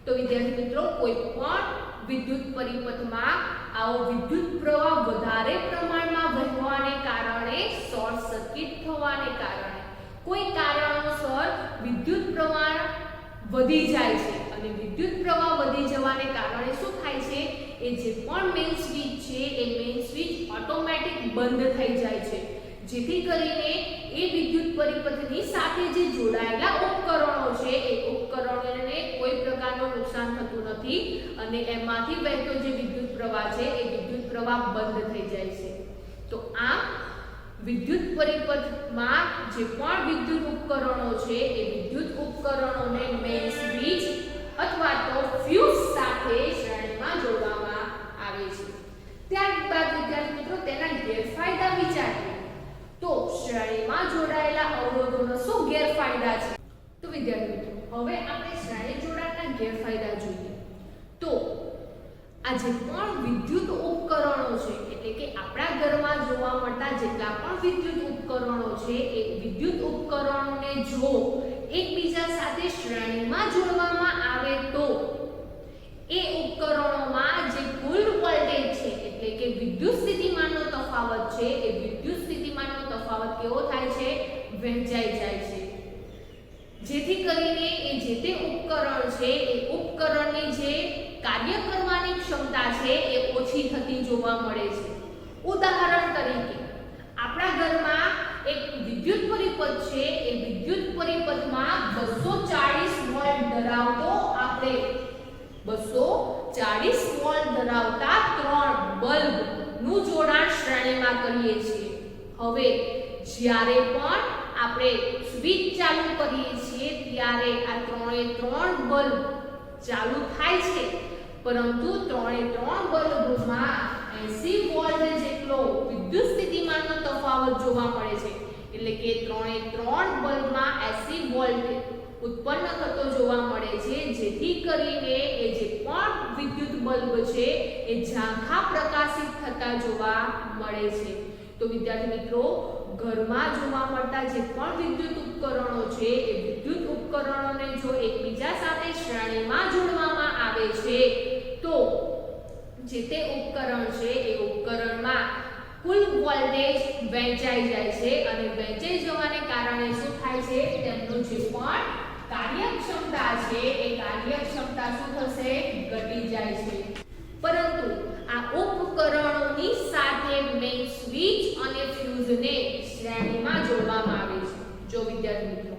તો વિદ્યાર્થી મિત્રો, કોઈ પણ વિદ્યુત પરિપથમાં આવો વિદ્યુત પ્રવાહ વધારે પ્રમાણમાં વહેવાને કારણે શોર્ટ સર્કિટ થવાને કારણે કોઈ કારણોસર વિદ્યુત પ્રવાહ વધી જાય છે. અને વિદ્યુત પ્રવાહ વધી જવાને કારણે શું થાય છે? એ જે પણ મેઇન સ્વિચ છે એ મેઇન સ્વિચ ઓટોમેટિક બંધ થઈ જાય છે. જેથી કરીને એ વિદ્યુત પરિપથની સાથે જે જોડાયેલા ઉપકરણો છે એ ઉપકરણોને કોઈ પ્રકારનું નુકસાન થતું નથી અને એમાંથી વહેતો જે વિદ્યુત પ્રવાહ છે એ વિદ્યુત પ્રવાહ બંધ થઈ જાય છે. તો આ વિદ્યુત પરિપથમાં જે પણ વિદ્યુત ઉપકરણો છે એ વિદ્યુત ઉપકરણોને મેઇન સ્વિચ અથવા તો ફ્યુઝ સાથે શ્રેણીમાં જોડવામાં આવે છે. ત્યારબાદ વિદ્યાર્થી મિત્રો, તેના ગેરફાયદા વિચારીએ તો શ્રેણીમાં જોડાયેલા અવરોધોનો શું ગેરફાયદા છે? તો વિદ્યાર્થી મિત્રો, હવે આપણે શ્રેણી જોડાણના ગેરફાયદા જોઈએ. તો આ જે પણ વિદ્યુત ઉપકરણો છે, એટલે કે આપણા ઘરમાં જોવા મળતા જેટલા પણ વિદ્યુત ઉપકરણો છે એ વિદ્યુત ઉપકરણોને જો એકબીજા સાથે શ્રેણીમાં જોડવામાં આવે તો એ ઉપકરણોમાં જે કુલ વોલ્ટેજ છે એટલે કે વિદ્યુત સ્થિતિમાનનો તફાવત છે એ વિદ્યુત સ્થિતિમાનનો તફાવત કેવો થાય છે? વહેંચાઈ જાય છે, જેથી કરીને એ જે તે ઉપકરણ છે એ ઉપકરણની જે કાર્ય કરવાની ક્ષમતા છે એ ઓછી થતી જોવા મળે છે. ઉદાહરણ તરીકે આપણા ઘરમાં એક વિદ્યુત પરિપથ છે, એ વિદ્યુત પરિપથમાં 240 વોલ્ટ ધરાવતો આપણે 240 વોલ્ટ ધરાવતા 3 બલ્બનું જોડાણ શ્રેણીમાં કરીએ છીએ. હવે જ્યારે પણ આપણે સ્વિચ ચાલુ કરીએ છીએ ત્યારે આ 3 બલ્બ ચાલુ થાય છે, પરંતુ 3 બલ્બમાં 80 વોલ્ટ જેટલો વિદ્યુત સ્થિતિમાનનો તફાવત જોવા મળે છે, એટલે કે 3 બલ્બમાં 80 વોલ્ટ ઉત્પન્ન થતો જોવા મળે છે, જેથી કરીને એ જે પણ વિદ્યુત બલ્બ છે એ ઝાંખા પ્રકાશિત થતા જોવા મળે છે. તો વિદ્યાર્થી મિત્રો, ઘરમાં જોવા મળતા જે પણ વિદ્યુત ઉપકરણો છે એ વિદ્યુત ઉપકરણોને જો એકબીજા સાથે શ્રેણીમાં જોડવામાં આવે છે તો જે તે ઉપકરણ છે એ ઉપકરણમાં કુલ વોલ્ટેજ વહેંચાઈ જાય છે, અને વહેંચાઈ જવાને કારણે શું થાય છે? તેમનું જે પણ કાર્યક્ષમતા છે એ કાર્યક્ષમતા શું થશે? ઘટી જાય છે. પરંતુ આ ઉપકરણોની સાથે મેઇન સ્વિચ અને ફ્યુઝને શ્રેણીમાં જોડવામાં આવે છે. જો વિદ્યાર્થી મિત્રો,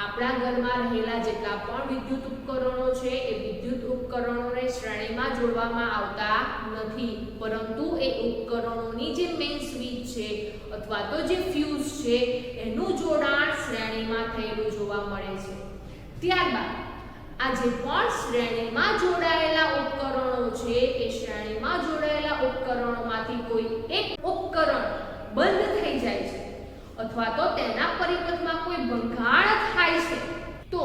આપણા ઘરમાં રહેલા જેટલા પણ વિદ્યુત ઉપકરણો છે એ વિદ્યુત ઉપકરણોને શ્રેણીમાં જોડવામાં આવતા નથી, પરંતુ એ ઉપકરણોની જે મેઇન સ્વિચ છે અથવા તો જે ફ્યુઝ છે એનું જોડાણ શ્રેણીમાં થયેલું જોવા મળે છે. ત્યારબાદ આ જે પણ શ્રેણીમાં જોડાયેલા ઉપકરણો છે એ શ્રેણીમાં જોડાયેલા ઉપકરણોમાંથી કોઈ એક ઉપકરણ બંધ થઈ જાય છે અથવા તો તેના પરિપથમાં કોઈ ભંગાણ થાય છે તો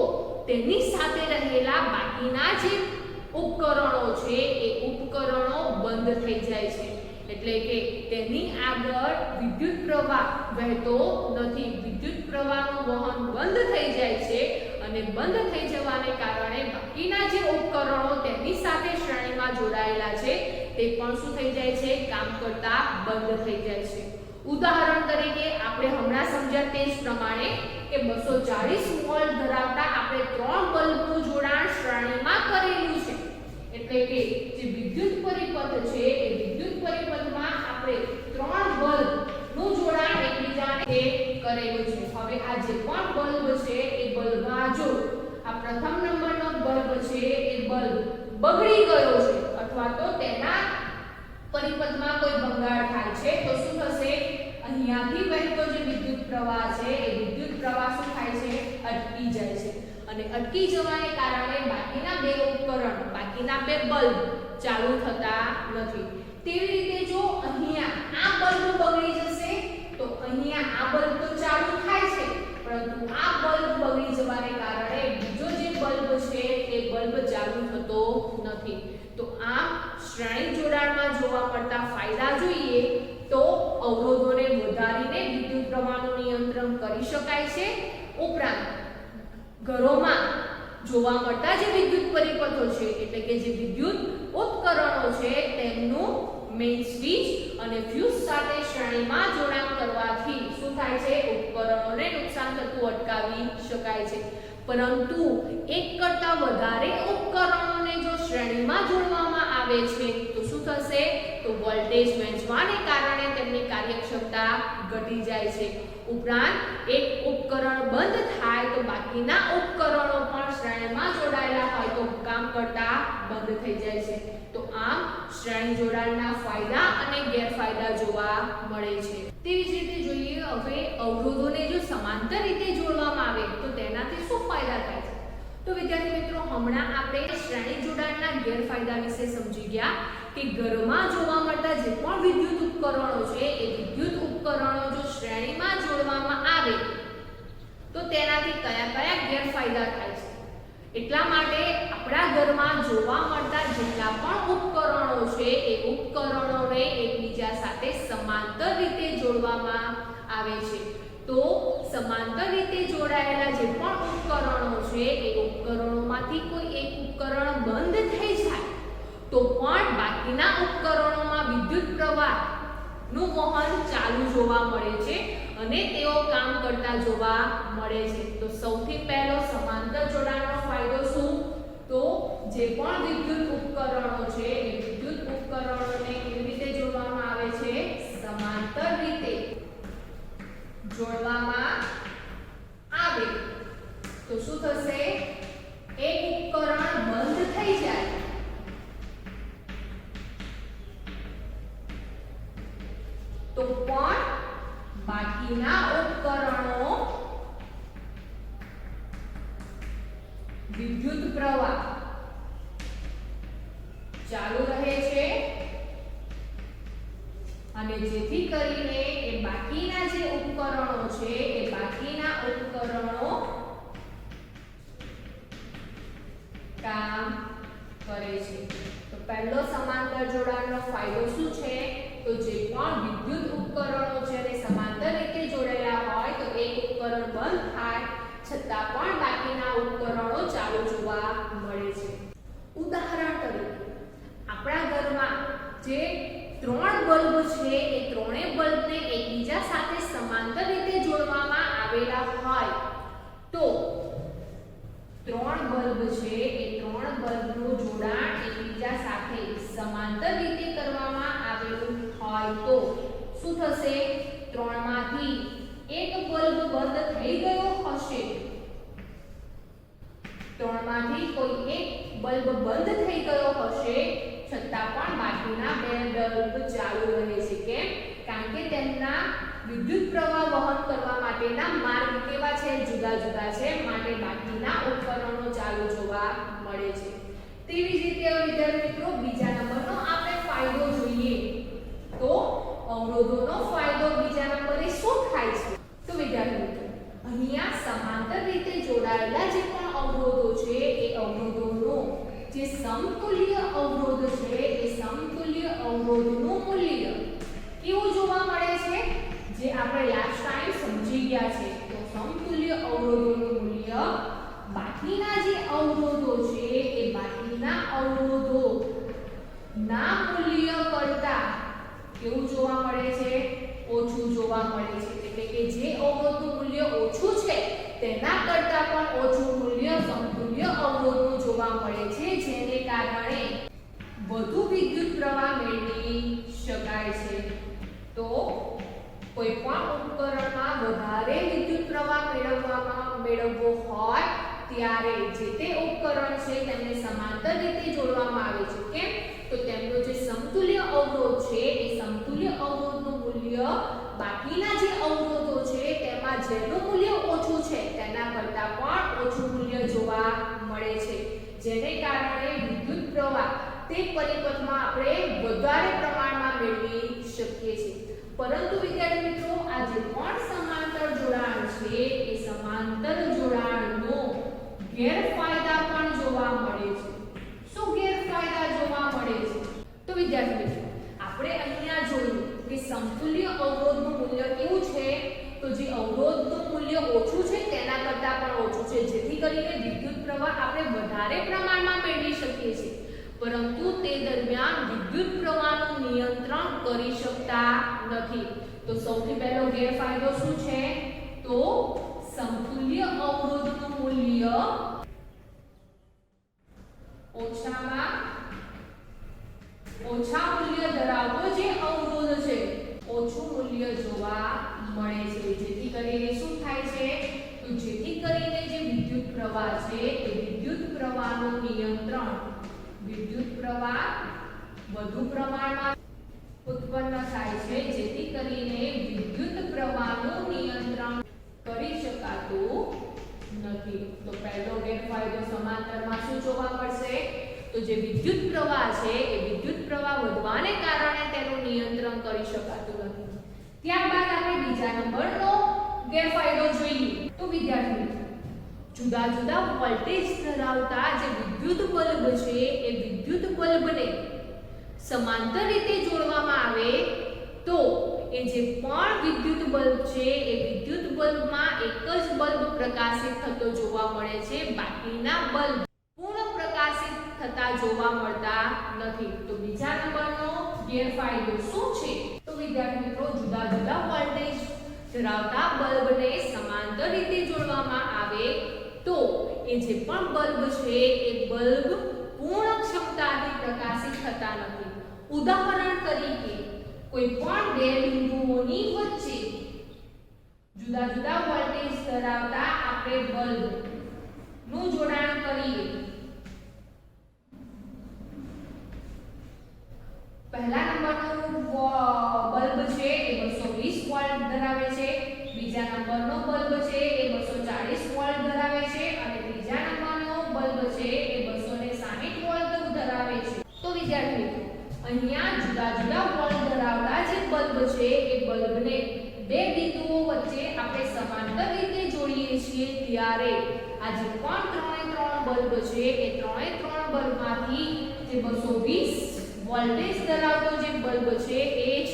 તેની સાથે રહેલા બાકીના જે ઉપકરણો છે એ ઉપકરણો બંધ થઈ જાય છે, એટલે કે તેની આગળ વિદ્યુત પ્રવાહ વહેતો નથી. વિદ્યુત પ્રવાહનું વહન બંધ થઈ જાય છે, અને બંધ થઈ જવાને કારણે બાકીના જે ઉપકરણો તેની સાથે શ્રેણીમાં જોડાયેલા છે તે પણ શું થઈ જાય છે? કામ કરતા બંધ થઈ જાય છે. ઉદાહરણ તરીકે આપણે હમણાં સમજ્યા તે જ પ્રમાણે કે 240 વોલ્ટ ધરાવતા આપણે 3 બલ્બનું જોડાણ શ્રેણીમાં કરેલું છે, એટલે કે જે વિદ્યુત પરિપથ છે એ વિદ્યુત પરિપથમાં આપણે 3 બલ્બનું જોડાણ એકબીજાને કરેલું છે. હવે આ જે પણ બલ્બ છે એ બલ્બમાં જો આ પ્રથમ નંબરનો બલ્બ છે એ બલ્બ બગડી ગયો છે અથવા તો તેના પરિપથમાં કોઈ ભંગાણ થાય છે તો શું થશે? અહીંયાથી વહેતો જે વિદ્યુત પ્રવાહ છે એ વિદ્યુત પ્રવાહ શું થાય છે? અટકી જાય છે, અને અટકી જવાને કારણે બાકીના બે ઉપકરણ, બાકીના બે બલ્બ ચાલુ થતા નથી. તેવી રીતે જો અહીંયા આ બલ્બ બગડી જશે તો અહીંયા આ બલ્બ તો ચાલુ થાય છે, પરંતુ આ બલ્બ બગડી જવાને કારણે બીજો જે બલ્બ છે એ બલ્બ ચાલુ થતો નથી. તો આમ શ્રેણી જોડાણમાં જોવા મળતા ફાયદા જોઈએ તો અવરોધોને વધારીને વિદ્યુત પ્રવાહનું નિયંત્રણ કરી શકાય છે. ઉપરાંત ઘરોમાં જોવા મળતા જે વિદ્યુત પરિપથો છે એટલે કે જે વિદ્યુત ઉપકરણો છે તેમનું મેઇન સ્વિચ અને ફ્યુઝ સાથે શ્રેણીમાં જોડાણ કરવાથી શું થાય છે? ઉપકરણોને નુકસાન થતું અટકાવી શકાય છે. પરંતુ એક કરતાં વધારે ઉપકરણોને જો શ્રેણીમાં જોડવામાં આવે છે તો શું થશે? તો વોલ્ટેજ વહેંચવાને કારણે તેમની કાર્યક્ષમતા ઘટી જાય છે. ઉપરાંત એક ઉપકરણ બંધ થાય તો બાકીના ઉપકરણો પણ શ્રેણીમાં જોડાયેલા હોય તો કામ કરતા બંધ થઈ જાય છે. તો આમ શ્રેણી જોડાણના ફાયદા અને ગેરફાયદા જોવા મળે છે. તેવી જ રીતે જોઈએ હવે અવરોધોને જો સમાંતર રીતે જોડવામાં આવે તો તેનાથી શું ફાયદા થાય છે? તો વિદ્યાર્થી મિત્રો, હમણાં આપણે શ્રેણી જોડાણના ગેરફાયદા વિશે સમજી ગયા કે ઘરમાં જોવા મળતા જે પણ વિદ્યુત ઉપકરણો છે એ વિદ્યુત ઉપકરણો જો શ્રેણીમાં જોડવામાં આવે તો તેનાથી કયા કયા ગેરફાયદા થાય છે. એટલા માટે આપણા ઘરમાં જોવા મળતા જેટલા પણ ઉપકરણો છે એ ઉપકરણોને એકબીજા સાથે સમાંતર રીતે જોડવામાં આવે છે. તો સમાંતર રીતે જોડાયેલા જે પણ ઉપકરણો છે એ ઉપકરણોમાંથી કોઈ એક ઉપકરણ બંધ થઈ જાય તો પણ બાકીના ઉપકરણોમાં વિદ્યુત પ્રવાહનું વહન ચાલુ જોવા મળે છે અને તેઓ કામ કરતા જોવા મળે છે. તો સૌથી પહેલો સમાંતર જોડાણનો ફાયદો શું? તો જે પણ વિદ્યુત ઉપકરણો છે એ વિદ્યુત ઉપકરણોને કેવી રીતે જોડવામાં આવે છે? સમાંતર રીતે જોડવામાં આવે. તો શું થશે? એક ઉપકરણ બંધ થઈ જાય તો પણ બાકીના ઉપકરણો વિદ્યુત પ્રવાહ ચાલુ રહે છે અને જેથી કરીને એ બાકીના જે ઉપકરણો છે એ બાકીના ઉપકરણો કામ કરે છે. તો પહેલો સમાંતર જોડાણનો ફાયદો શું છે? તો જે પણ વિદ્યુત ઉપકરણો છે તે સમાંતર રીતે જોડાયેલા હોય તો એક ઉપકરણ બંધ થાય છતાં પણ બાકીના ઉપકરણો ચાલુ જોવા મળે છે. ઉદાહરણ તરીકે આપણા ઘરમાં જે 3 બલ્બ છે એ ત્રણેય બલ્બને એકબીજા સાથે સમાંતર રીતે જોડવામાં આવેલા હોય તો 3 બલ્બ છે એ 3 બલ્બનું જોડાણ એકબીજા સાથે સમાંતર રીતે કરવામાં આવેલું હોય તો શું થશે? 3 માંથી એક બલ્બ બંધ થઈ ગયો હશે. 3 માંથી કોઈ એક બલ્બ બંધ થઈ ગયો હશે છતાં પણ બાકીના 2 બલ્બ ચાલુ રહે છે. કેમ? કારણ કે તેમના વિદ્યુત પ્રવાહ વહન કરવા માટેના માર્ગ કેવા છે? જુદા જુદા છે. માટે બાકીના ઉપકરણો ચાલુ જોવા મળે છે. તેવી જ રીતે વિદ્યાર્થી મિત્રો બીજા નંબરનો આપણે ફાયદો જોઈએ તો અવરોધોનો ફાયદો બીજા નંબરે શું થાય છે? તો વિદ્યાર્થી મિત્રો અહીંયા સમાંતર રીતે જોડાયેલા જે પણ અવરોધો છે એ અવરોધોનો જે સમતુલ્ય અવરોધ છે એ સમતુલ્ય અવરોધનું મૂલ્ય કેવું જોવા મળે છે? જે આપણે લાસ્ટ ટાઈમ સમજી ગયા છે. તો સમતુલ્ય અવરોધોનું મૂલ્ય બાકીના જે અવરોધો છે એ બાકીના અવરોધો ના મૂલ્ય કરતા કેવું જોવા મળે છે? ઓછું જોવા મળે છે. એટલે કે જે અવરોધનું મૂલ્ય ઓછું છે તેના કરતા પણ ઓછું મૂલ્ય સમતુલ્ય અવરોધનું જોવા મળે છે જેને કારણે વધુ વિદ્યુત પ્રવાહ મેળવી શકાય છે. તો કોઈ પણ ઉપકરણમાં વધારે વિદ્યુત પ્રવાહ મેળવવો હોય ત્યારે જે તે ઉપકરણ છે તેમને સમાંતર રીતે જોડવામાં આવે છે. કેમ? તો તેમનો જે સમતુલ્ય અવરોધ છે એ સમતુલ્ય અવરોધનું મૂલ્ય બાકીના જે અવરોધો છે તેમાં જેનું મૂલ્ય ઓછું છે તેના કરતાં પણ ઓછું મૂલ્ય જોવા મળે છે જેને કારણે વિદ્યુત પ્રવાહ તે પરિપથમાં આપણે વધારે પ્રમાણમાં મેળવી શકીએ છીએ. પરંતુ વિદ્યાર્થી મિત્રો આ જે પણ સમાંતર જોડાણ છે એ સમાંતર જોડાણનો ગેરફાયદા પણ જોવા મળે છે. શું ગેરફાયદા જોવા મળે છે? તો વિદ્યાર્થી મિત્રો આપણે અહીંયા જોયું કે સમતુલ્ય અવરોધનું મૂલ્ય કેવું છે? તો જે અવરોધનું મૂલ્ય ઓછું છે તેના કરતાં પણ ઓછું છે જેથી કરીને વિદ્યુત પ્રવાહ આપણે વધારે પ્રમાણમાં મેળવી શકીએ છીએ. પરંતુ તે દરમિયાન વિદ્યુત પ્રવાહનું નિયંત્રણ કરી શકતા નથી. તો સૌથી પહેલો ગેરફાયદો શું છે? તો સમતુલ્ય અવરોધનું મૂલ્ય ઓછા મૂલ્ય ધરાવતો જે અવરોધ છે ઓછું મૂલ્ય જોવા મળે છે. જેથી કરીને શું થાય છે? તો જેથી કરીને જે વિદ્યુત પ્રવાહ છે એ વિદ્યુત પ્રવાહનું નિયંત્રણ વિદ્યુત પ્રવાહ વધુ પ્રમાણમાં ઉત્પન્ન થાય છે જેથી કરીને વિદ્યુત પ્રવાહનું નિયંત્રણ કરી શકાતું નથી. તો પહેલો ગેરફાયદો સમાંતરમાં શું જોવા મળશે? તો જે વિદ્યુત પ્રવાહ છે એ વિદ્યુત પ્રવાહ વધવાને કારણે તેનું નિયંત્રણ કરી શકાતું નથી. ત્યારબાદ આપણે બીજા નંબરનો ગેરફાયદો જોઈએ તો વિદ્યાર્થી મિત્રો જુદા જુદા વોલ્ટેજ ધરાવતા જે વિદ્યુત બલ્બ છે એ વિદ્યુત બલ્બને સમાંતર રીતે જોડવામાં આવે તો એ જે પણ વિદ્યુત બલ્બ છે એ વિદ્યુત બલ્બમાં એક જ બલ્બ પ્રકાશિત થતો જોવા મળે છે, બાકીના બલ્બ પૂર્ણ પ્રકાશિત થતા જોવા મળતા નથી. તો બીજા નંબરનો ગેરફાયદો શું છે? તો વિદ્યાર્થી મિત્રો, જુદા જુદા વોલ્ટેજ ધરાવતા બલ્બને સમાંતર રીતે જોડવામાં આવે તો એ જે પણ બલ્બ છે એ બલ્બ પૂર્ણ ક્ષમતાથી પ્રકાશિત થતા નથી. ઉદાહરણ તરીકે કોઈ પણ બે બિંદુઓની વચ્ચે જુદા જુદા વોલ્ટેજ ધરાવતા આપણે બલ્બ નું જોડાણ કરીએ. પહેલા નંબરનો બલ્બ છે એ 220 વોલ્ટ ધરાવે છે, બીજા નંબરનો બલ્બ છે એ 240 વોલ્ટ ધરાવે છે અને ત્રીજા નંબરનો બલ્બ છે એ 260 વોલ્ટ ધરાવે છે. તો વિદ્યાર્થી મિત્રો, અહીંયા જુદા જુદા વોલ્ટ ધરાવતા જે બલ્બ છે એ બલ્બને બે બિંદુઓ વચ્ચે આપણે સમાંતર રીતે જોડીએ છીએ ત્યારે આ જે પણ ત્રણ બલ્બ છે એ ત્રણ બલ્બમાંથી જે 220 વોલ્ટેજ ધરાવતો જે બલ્બ છે એ જ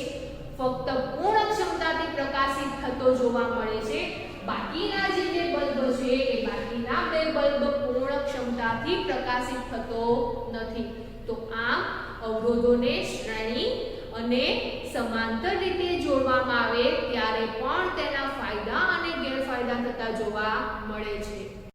ફક્ત પૂર્ણ ક્ષમતાથી પ્રકાશિત થતો જોવા મળે છે. બાકીના જે બે બલ્બ છે એ બાકીના બે બલ્બ પૂર્ણ ક્ષમતાથી પ્રકાશિત થતો નથી. તો આમ અવરોધોને શ્રેણી અને સમાંતર રીતે જોડવામાં આવે ત્યારે પણ તેના ફાયદા અને ગેરફાયદા થતા જોવા મળે છે.